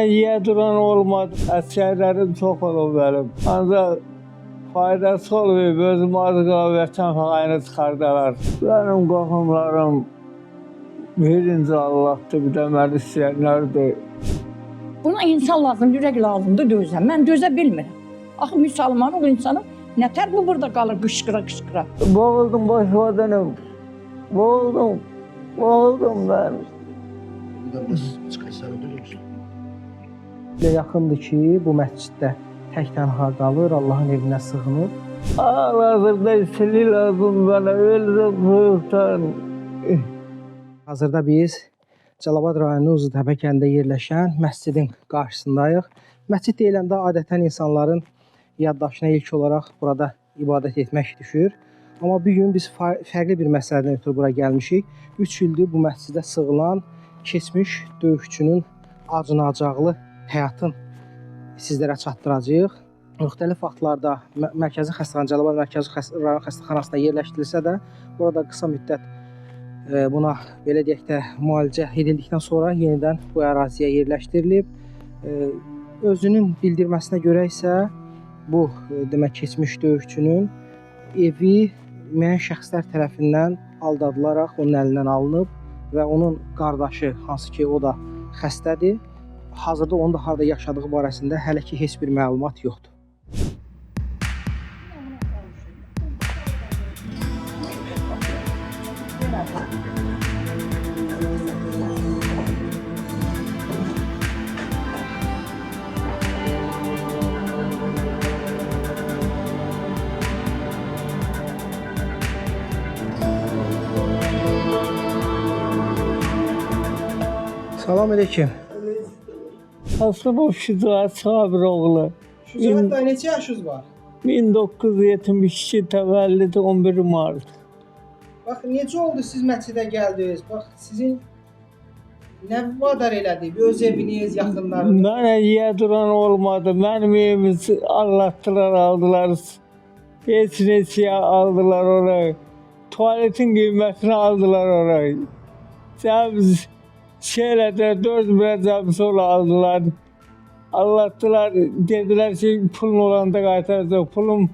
yiyə duran olmadı. Əsgərlərim çox olub mənim. Ancaq faydası olmayıb, özüm az qala vətən payını çıxardalar. Mənim qohumlarım birinci Allah'tır, bir də məni istəyənlərdir. Buna insan lazım, ürək lazımdır dözə. Mən dözə bilmirəm. Axı müsəlman ol insanı nətər bu burada qalır qışqıra. Boğuldum boş vadanım. Boğuldum mən. Yaxındır ki, bu məsciddə tək-tənha qalır, Allahın evinə sığınır. Hal-hazırda istili lazım mənə, ölürüm soyuqdan. Hazırda biz Cəlilabad rayonu Uzuntepe kəndində yerləşən məscidin qarşısındayıq. Məscid deyiləndə adətən insanların yaddaşına ilk olaraq burada ibadət etmək düşür. Amma bu gün biz fərqli bir məsələdən ötürü bura gəlmişik. 3 ildir bu məscidə sığınan keçmiş döyüşçünün acınacaqlı həyatın sizlərə çatdıracağıq. Müxtəlif vaxtlarda Mərkəzi Xəstəxana, Cəlilabad Mərkəzi Rayon Xəstəxanasında yerləşdirilsə də, burada qısa müddət buna belə deyək də müalicə edildikdən sonra yenidən bu əraziyə yerləşdirilib. Özünün bildirməsinə görə isə bu demək keçmiş döyüşçünün evi müəyyən şəxslər tərəfindən aldadılaraq onun əlindən alınıb və onun qardaşı, hansı ki o da xəstədir, hazırda onun da harada yaşadığı barəsində hələ ki heç bir məlumat yoxdur. Salam aleyküm. Aslında Şücaət Sabir oğlu. Şücaət dayı neçə yaşınız var? 1972 təvəllüd 11 Mart. Bax, necə oldu siz məscidə gəldiniz? Bax, sizin nə vadar elədi? Öz eviniz, yaxınlarınız? Mənə yiyə duran olmadı. Mənim evimi anlattılar, aldılar. Heç neçəyə aldılar orayı. Tuvaletin qiymətini aldılar orayı. Cəmiz şeylərdə 4 cəmiz ola aldılar. Anlattılar, dedilər ki, pulun olanda qaytaracaq. Pulum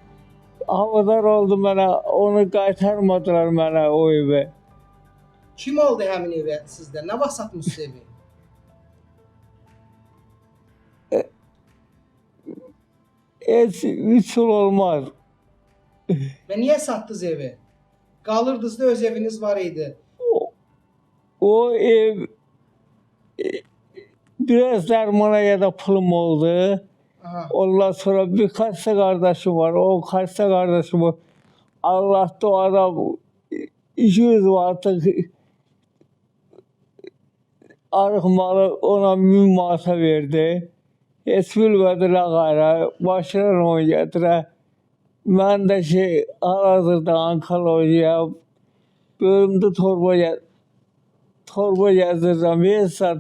havadar oldu mənə, onu qaytarmadılar mənə o evi. Kim aldı həmin evi sizdən? Nə vaxt satmışsınız evi? Heç 3 yıl olmaz. Və niyə satdınız evi? Qalırdınız da öz eviniz var idi. O ev biraz dərmana ya da pulum oldu. Aha. Ondan sonra bir xəstə qardaşım var. O xəstə qardaşımı Allah'ta o adam 200 manatlık arıqmalı ona 1000 manata verdi. Heç bilmədi nə qayra. Başına onu gətirə. Mən də hal-hazırda onkologiya bölümdə torba gəzdirəm. Hesab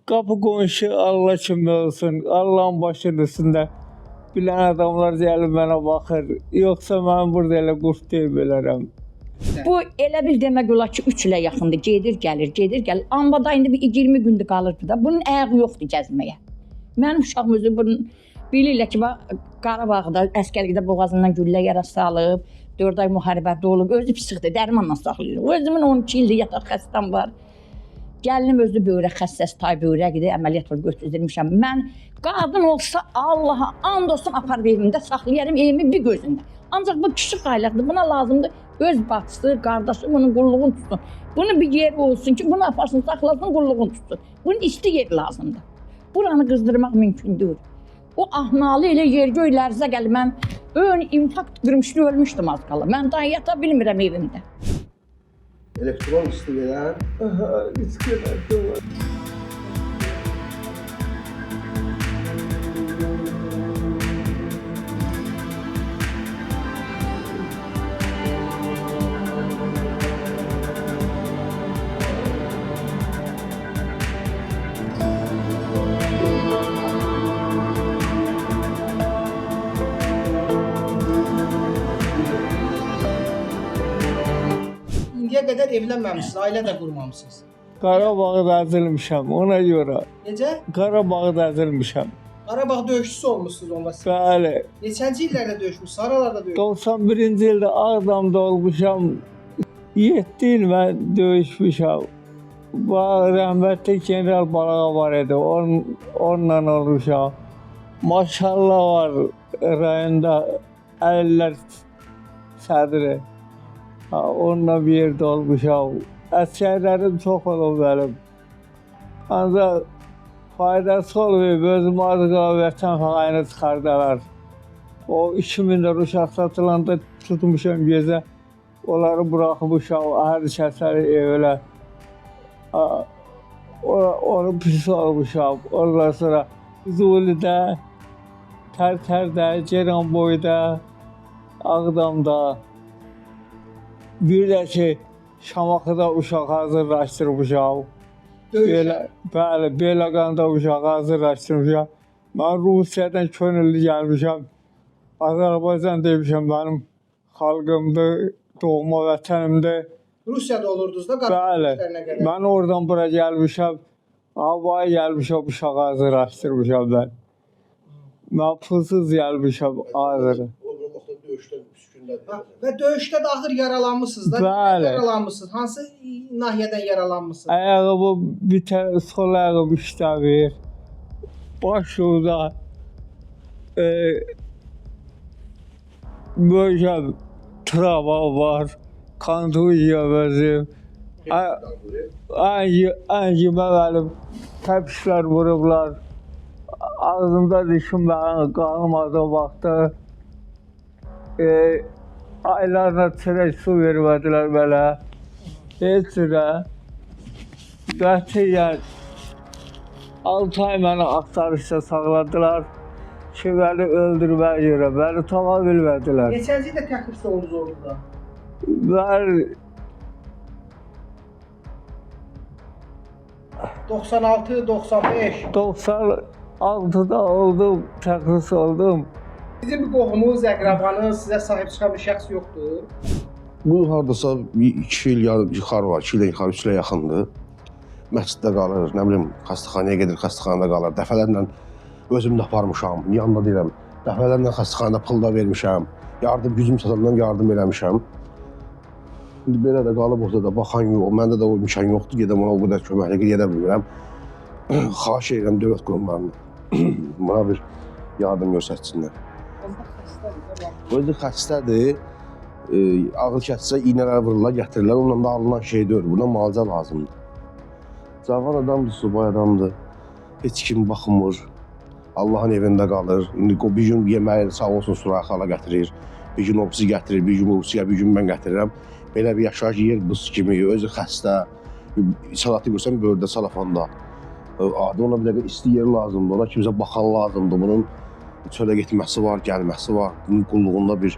qapı qonşu Allah kimi olsun. Allah'ın başının üstündə bilən adamlar gəlib mənə baxır. Yoxsa mən burada elə qurt deyib elərəm. Bu elə bil demək olar ki 3 ilə yaxındır. Gedir, gəlir. Ambada indi bir 20 gündür qalır burada. Bunun ayağı yoxdur gəzməyə. Mənim uşağım özü bunun bilirlər ki, Qarabağda əsgərlikdə boğazından güllə yara salıb, 4 ay müharibədə olub, özü psixdir, dərmanla saxlayır. Özümün 12 ildir yataq xəstəm var. Gəlinim özü böyrək xəstəsi, tay böyrəqidir, əməliyyat var, götürdürmüşəm. Mən qadın olsa Allaha and olsun aparıb evimdə saxlayarım, evimin bir gözündə. Ancaq bu kişi xaylaqdır, buna lazımdır öz bacısı, qardaşı bunun qulluğunu tutsun. Bunun bir yeri olsun ki, bunu aparsın, saxlasın, qulluğunu tutsun. Bunun isti yeri lazımdır. Buranı qızdırmaq mümkün deyil. O ahnalı elə yer-göy lərzə gəlib, mən ön infarkt qırmışlı ölmüşdüm az qala. Mən daha yata bilmirəm evimdə. Elektron isti verən? İskeletli var. İndiyə qədər evlənməmişsiniz, ailə də qurmamışsınız. Qarabağda əzilmişəm ona görə. Necə? Qarabağda əzilmişəm. Qarabağ döyüşçüsü olmusunuz onunla siz. Bəli. Neçənci illərdə döyüşmüsünüz? Haralarda döyüşmüsünüz? 91-ci ildə Ağdamda olmuşam. 7 il mən döyüşmüşəm. Bu rəhmətli general Balağa var idi. Onunla olmuşam. Maşallah var rayonda əllər sədri. Onunla bir yerdə olmuşam. Əsgərlərim çox olub mənim. Ancaq faydası olmayıb, özüm az qala vətən xaini çıxardalar. O 2000-də uşaq satılanda tutmuşam gecə. Onları buraxmışam, hər kəsəri evlə. Onu pis olmuşam. Ondan sonra Zulidə, Tərtərdə, Ceyranboyda, Ağdamda, bir də ki, Şamaxıda uşaq hazırlaşdırmışam. Bəli, Beyləqanda uşaq hazırlaşdırmışam. Mən Rusiyadan könüllü gəlmişəm. Azərbaycan demişəm, mənim xalqımdır, doğma vətənimdir. Rusiyada olurdunuz da Bəli, mən oradan bura gəlmişəm. Havaya gəlmişəm, uşaq hazırlaşdırmışam mən. Mən pulsuz gəlmişəm hazır. Və döyüşdə də ağır yaralanmışsınız da. Bəli. Yaralanmışsınız. Hansı nahiyədən yaralanmışsınız? Ayağımı bir tane sol ayağım işləmir. Başımda böyle travma var. Kontuziya özüm. Əngimə mənim təpişlər vurublar. Ağzımda dişim mənim qalmadı vaxtı. Aylarla çörək su vermədilər mənə. Heç cürə. Qətiyyən 6 ay məni axtarışda saxladılar ki, məni öldürməyə görə. Məni tapa bilmədilər. Neçənci ildə təxris oldunuz orada? Mən 96, 95. 96'da oldum, təxris oldum. Sizin bir qohumunuz, əqrabanız, sizə sahib çıxan bir şəxs yoxdur? Bu hardasa 2 il yuxarı var, 2 ildən yuxarı, 3 ilə yaxındır. Məsciddə qalır, nə bilim, xəstəxanaya gedir, xəstəxanada qalır. Dəfələrlə özüm də aparmışam, yanında deyirəm. Dəfələrlə xəstəxanada pul da vermişəm. Yardım, gücüm çatandan yardım eləmişəm. İndi belə də qalıb orada da baxan yox, məndə də o imkan yoxdur, gedəm ona o qədər köməklə gedə bilmirəm. Xahiş edirəm dövlət qurumlarına, buna bir yardım göstərsinlər. Özü xəstədir, ağır kəssə iynələr vururlar, gətirirlər, onunla da alınan şey deyil, buna müalicə lazımdır. Cavan adamdır, subay adamdır, heç kim baxmır, Allahın evində qalır. İndi bir gün yeməyi sağ olsun Surax xala gətirir, bir gün o birisi gətirir, bir gün o birisi, bir gün mən gətirirəm. Belə bir yaşayış yer buz kimi, özü xəstə, salatı görsən böldə, salafanda. Adi ona bir dəqiqə isti yer lazımdır, ona kimsə baxan lazımdır, bunun çölə getməsi var, gəlməsi var, bunun qulluğunda bir,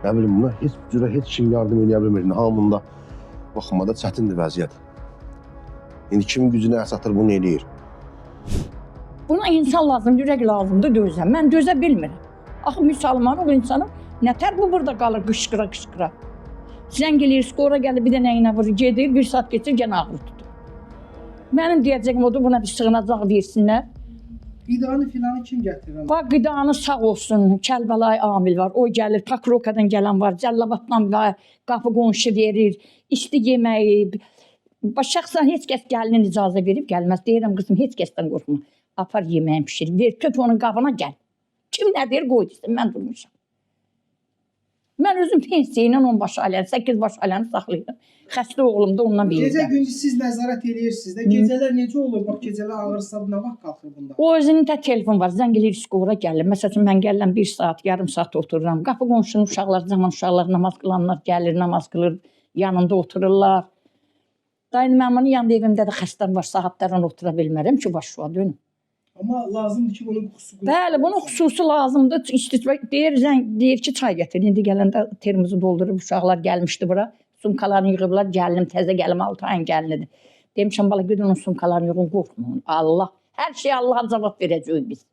nə bilim, buna heç cürə heç kim yardım edə bilmir, hamında baxmada çətindir vəziyyət. İndi kimin gücünə əsatır bunu eləyir. Buna insan lazım, ürək lazımdır dözə. Mən dözə bilmirəm. Axı müsəlman ol insanım, nətər bu burada qalır qışqıra. Zəng eləyir, skora gəlir, bir də nəyinə vurur, gedir, bir saat keçir, gənə ağrı tutur. Mənim deyəcəyim odur, buna bir sığınacaq versinlər. Qidanı filanı kim gətirir? Bax, qidanı sağ olsun, Kəlbəlayi Amil var, o gəlir, Pakrokadan gələn var, Cəllabaddan var, qapı qonşu verir, isti yeməyi. Şəxsən heç kəs gəlinin icazə verib gəlməz. Deyirəm, qızım, heç kəsdən qorxma. Apar yeməyin pişir, ver, töp onun qabına gəl. Kim nə deyir, qoy desin, mən durmuşam. Mən özüm pensiya ilə 10 baş ailəni, 8 baş ailəni saxlayıram. Xəstə oğlum da ondan bilirəm. Gecə gündüz siz nəzarət edirsiniz də, gecələr necə olur? Bax, gecələr ağırsa nə vaxt qalxır bunda? O özünün də telefon var, zəng eləyir, skora gəlir. Məsələn, mən gəlirəm 1 saat, yarım saat otururam. Qapı qonşunun uşaqlar, zaman uşaqlar namaz qılanlar gəlir, namaz qılır, yanında otururlar. Dayın, mən bunun yanında evimdə də xəstəm var, saatlərlə otura bilmərəm ki, başıma dönüm. Amma lazımdır ki, bunun xüsusi... Bəli, bunun xüsusi lazımdır. Deyir ki, çay gətir. İndi gələndə termozu doldurub, uşaqlar gəlmişdi bura. Sumkalarını yığıblar, gəlinim, təzə gəlim 6 ayın gəlinidir. Demişəm, bala, gidin onun sumkalarını yığın, qorxmayın. Allah, hər şey Allah'a cavab verəcəyik biz.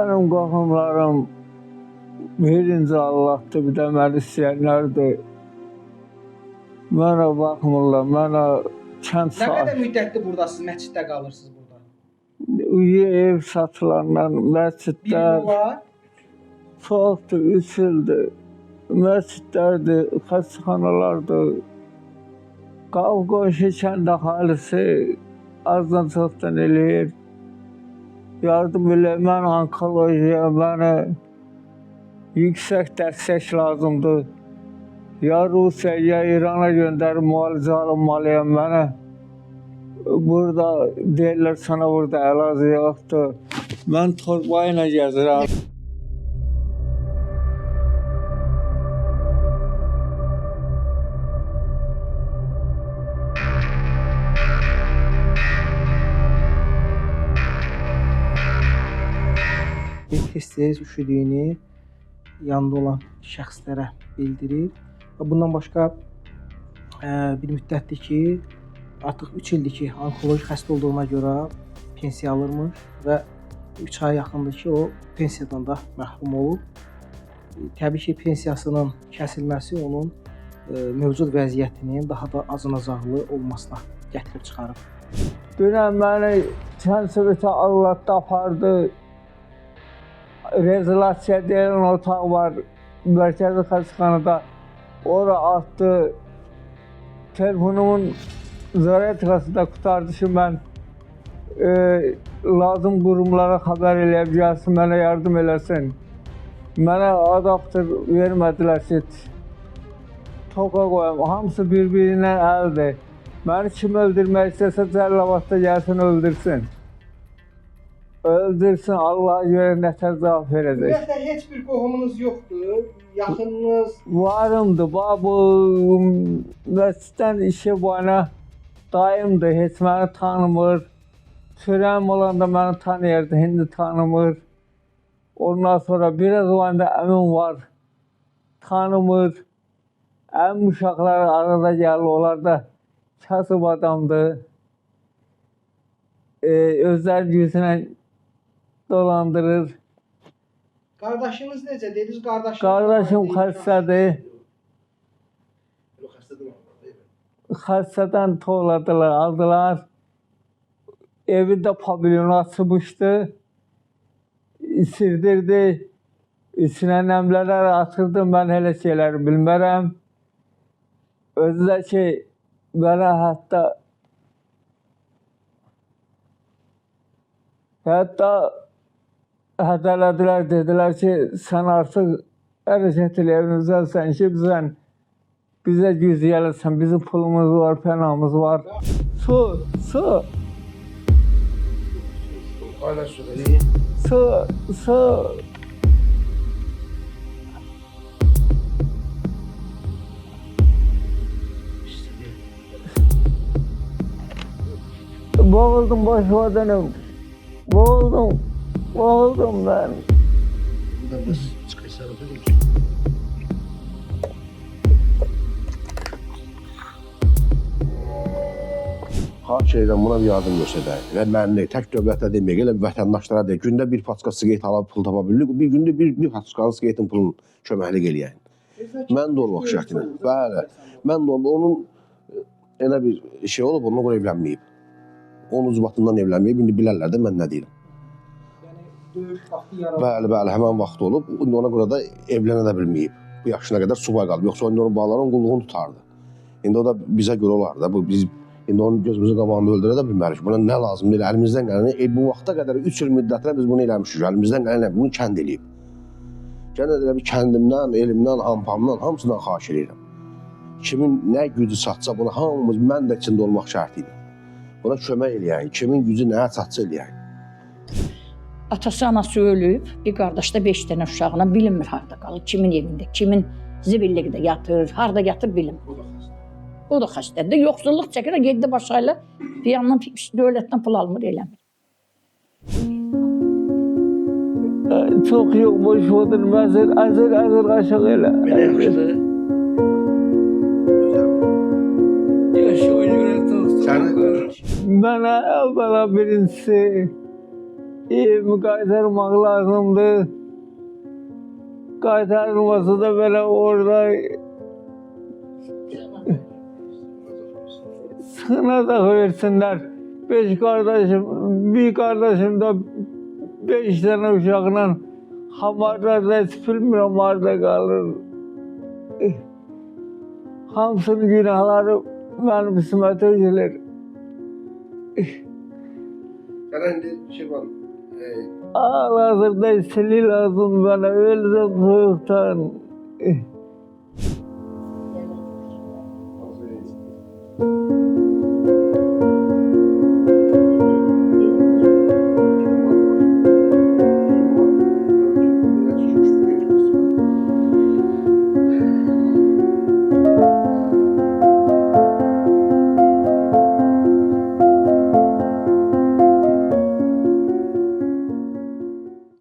Benim qohumlarım birinci Allah'tır, bir də məni istəyənlərdir. Mənə baxmırlar, mənə kənd Nə qədər sahibi. müddətdir buradasınız, məsciddə qalırsınız burada? Ev satılanlar, Bir il məscidlər olar. çoxdur, 3 ildir. Məscidlərdir, xəstəxanalardır. Qavqoşu kənd əhalisi azdan çoxdan eləyir. Yardım elə, mən onkolojiya, mənə yüksək dəstək lazımdır. Ya Rusiya, ya İrana göndərib müalicə alınmalıyam mənə. Burada deyirlər, sana burada əlacı yoxdur. Mən torba ilə gəzirəm. Tez-tez üşüdüyünü yanında olan şəxslərə bildirir. Və bundan başqa bir müddətdir ki, artıq 3 ildir ki, onkoloji xəstə olduğuna görə pensiya alırmış və 3 aya yaxındır ki, o pensiyadan da məhrum olub. Təbii ki, pensiyasının kəsilməsi onun mövcud vəziyyətinin daha da acınacaqlı olmasına gətirib çıxarıb. Dünən məni kənsürətə Allah'ta apardı. Rezolasiya deyilən otaq var, mərkəzi xəstəxanada. Ora atdı. Telefonumun zaratkasında qutardı ki, mən lazım qurumlara xəbər eləyib gəlsin, mənə yardım eləsin. Mənə adaptör vermədilər ki, toka qoyam. Hamısı bir-birindən əldir. Məni kim öldürmək istəsə Cəlilabadda gəlsin, öldürsün. Öldürsün, Allah'a görə nətər cavab verəcək. Ümumiyyətlə heç bir qohumunuz yoxdur, yaxınınız? Varımdı, bu məsciddən işi bana dayımdır, heç məni tanımır. Sürəm olanda məni tanıyırdı, indi tanımır. Ondan sonra biraz olanda əmim var, tanımır. Əmim uşaqları arada gəlir, onlar da kasıb adamdır. Özləri yüzünə dolandırır. Qardaşınız necə? Dediniz qardaşınız? Qardaşım xəstədir. Xəstədən toğladılar, aldılar. Evində pavilyonu açmışdı. İsirdirdi. İçinə nəmlələr atırdı. Mən elə şeyləri bilmərəm. Özü də ki, mənə hətta hədələdilər, dedilər ki, sən artıq hərəkət eləyə biləcəksən ki, bizə güz gəlirsən, bizim pulumuz var, pənamız var. Su. Boğuldum, başıma dönüm. Boğuldum ben. Xahiş edirəm buna bir yardım göstərək. Və mənli, tək dövlətə deməyək, elə vətəndaşlara deyək. Gündə bir paçka siqaret alıb pul tapa bilirik. Bir gündə bir paçkanın siqaretin pulunu köməklik eləyək. Mən də olmaq şərtilə. Bəli. Mən də onun elə bir şey olub, onunla görə evlənməyib. Onun ucbatından evlənməyib. İndi bilərlər də mən nə deyirəm. Döyüş vaxtı yaranıb. Bəli, həmən vaxt olub. İndi ona görə də evlənə də bilməyib. Bu yaşına qədər subay qalıb. Yoxsa indi onun bağların qulluğunu tutardı. İndi o da bizə görə olar da. Biz indi onun gözümüzün qabağında öldürə də bilmərik. Buna nə lazımdır? Əlimizdən gələni, bu vaxta qədər 3 il müddətinə biz bunu eləmişik. Əlimizdən gələni bunu kənd eləyib. Gənə də bir kəndimdən, elimdən, ampamdan hamısından xahiş edirəm. Kimin nə gücü çatsa buna hamımız, mən də içində olmaq şərti ilə. Buna kömək eləyək. Kimin gücü nəyə çatsa eləyək. Atası, anası ölüb, bir qardaş da 5 dənə uşağına bilinmir harda qalır, kimin evində, kimin zibillikdə yatır, harda yatır bilinmir. O da xəstədir. Yoxsulluq çəkir, geddi başlayla bir yandan dövlətdən pul almır, eləmir. Çox yox, boş odur, əzir qaşıq elə. Belə yaxşıdır. Mənə əvvəla birincisi evimi qaytarmaq lazımdır. Qaytarılmasa da belə orada sığınacaq versinlər. 5 kardeşim, bir kardeşim de 5 tane uşaqla hamarda heç bilmirəm harda qalır. Hamısının günahları mənim üstümə gəlir. Sənə indi Şirvan, Hal-hazırda istili lazım bana, ölürüm soğuktan.